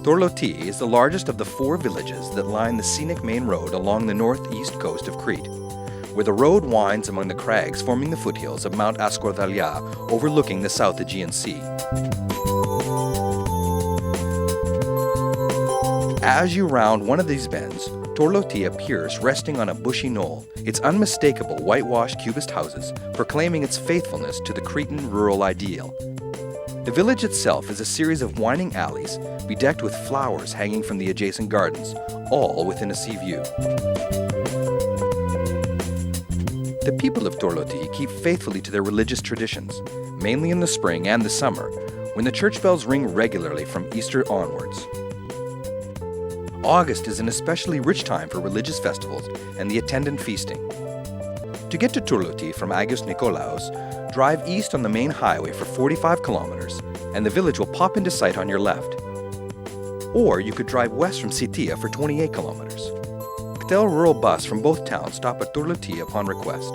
Tourloti is the largest of the 4 villages that line the scenic main road along the northeast coast of Crete, where the road winds among the crags forming the foothills of Mount Askordalia, overlooking the South Aegean Sea. As you round one of these bends, Tourloti appears resting on a bushy knoll, its unmistakable whitewashed cubist houses proclaiming its faithfulness to the Cretan rural ideal. The village itself is a series of winding alleys, bedecked with flowers hanging from the adjacent gardens, all within a sea view. The people of Tourloti keep faithfully to their religious traditions, mainly in the spring and the summer, when the church bells ring regularly from Easter onwards. August is an especially rich time for religious festivals and the attendant feasting. To get to Tourloti from Agios Nikolaos, drive east on the main highway for 45 kilometers, and the village will pop into sight on your left. Or you could drive west from Sitia for 28 kilometers. Bechtel rural bus from both towns stop at Tourloti upon request.